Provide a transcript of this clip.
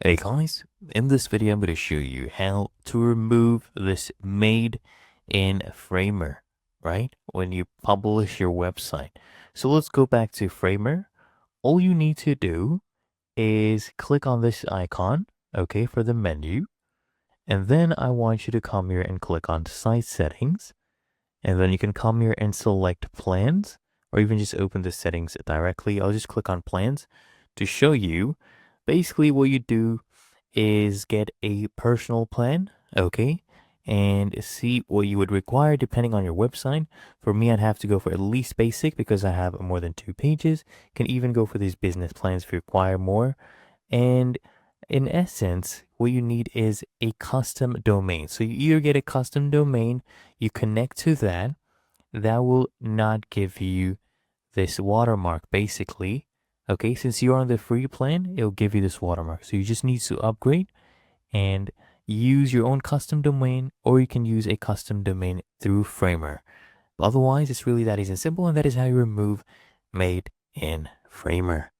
Hey guys, in this video I'm going to show you how to remove this made in Framer, right? When you publish your website. So let's go back to Framer. All you need to do is click on this icon, okay, for the menu. And then I want you to come here and click on site settings. And then you can come here and select plans, or even just open the settings directly. I'll just click on plans to show you. Basically what you do is get a personal plan, okay, and see what you would require depending on your website. For me, I'd have to go for at least basic because I have more than 2 pages. Can even go for these business plans if you require more. And in essence, what you need is a custom domain. So you either get a custom domain, you connect to that, that will not give you this watermark basically. Okay, since you're on the free plan, it'll give you this watermark. So you just need to upgrade and use your own custom domain, or you can use a custom domain through Framer. But otherwise, it's really that easy and simple, and that is how you remove made in Framer.